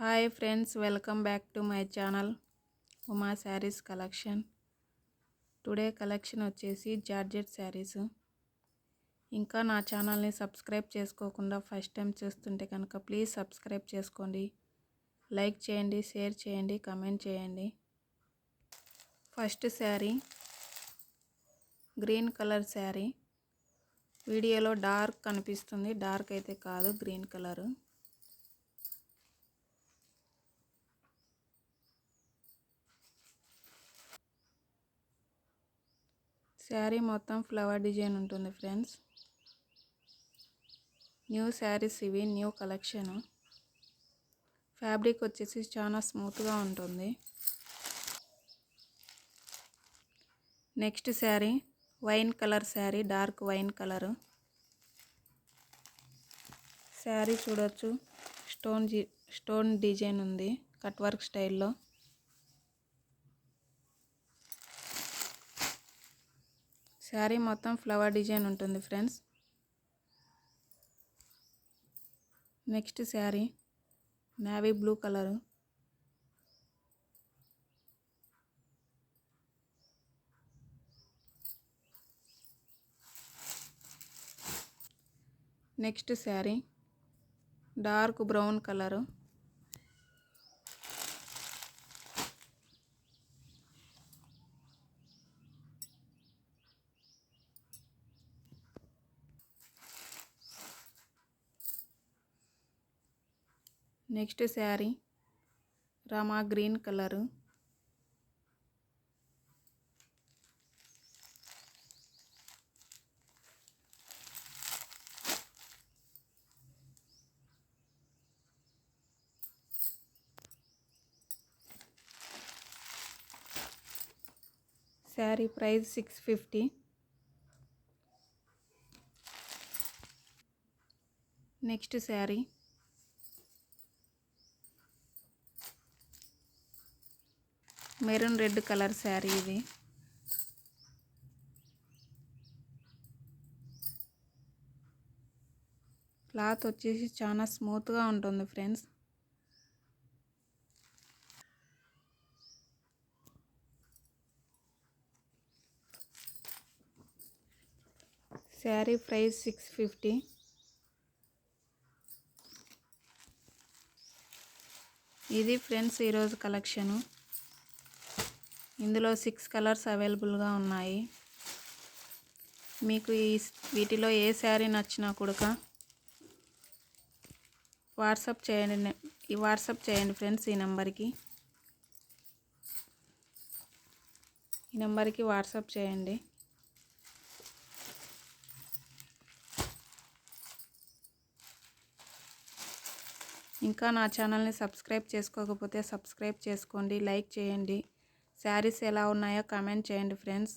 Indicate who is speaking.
Speaker 1: Hi friends, welcome back to my channel Uma saris collection. Today collection వచ్చేసి georgette saris. ఇంకా నా ఛానల్ని సబ్స్క్రైబ్ చేసుకోకుండా ఫస్ట్ టైం చూస్తుంటే కనుక ప్లీజ్ సబ్స్క్రైబ్ చేసుకోండి, లైక్ చేయండి, షేర్ చేయండి, కమెంట్ చేయండి. First sari green colour sari. వీడియోలో డార్క్ కనిపిస్తుంది, డార్క్ అయితే కాదు, గ్రీన్ కలరు. శారీ మొత్తం ఫ్లవర్ డిజైన్ ఉంటుంది ఫ్రెండ్స్. న్యూ శారీస్ ఇవి, న్యూ కలెక్షన్. ఫ్యాబ్రిక్ వచ్చేసి చాలా స్మూత్గా ఉంటుంది. Next sari wine colour sari, dark wine colour. Sari చూడొచ్చు, స్టోన్ డిజైన్ ఉంది కట్ వర్క్ స్టైల్లో. శారీ మొత్తం ఫ్లవర్ డిజైన్ ఉంటుంది friends. Next sari navy blue colour. Next sari dark brown colour. Next sari Rama green colour. Sari price 650. Next sari maroon red colour sari. ఇది క్లాత్ వచ్చేసి చాలా స్మూత్గా ఉంటుంది ఫ్రెండ్స్. శారీ ప్రైస్ 650. ఇది ఫ్రెండ్స్ ఈరోజు కలెక్షను. ఇందులో 6 కలర్స్ అవైలబుల్గా ఉన్నాయి. మీకు వీటిలో ఏ శారీ నచ్చినా కూడా వాట్సాప్ చేయండి ఫ్రెండ్స్. ఈ నెంబర్కి వాట్సాప్ చేయండి. ఇంకా నా ఛానల్ని సబ్స్క్రైబ్ చేసుకోకపోతే సబ్స్క్రైబ్ చేసుకోండి, లైక్ చేయండి. శారీస్ ఎలా ఉన్నాయో కామెంట్ చేయండి ఫ్రెండ్స్.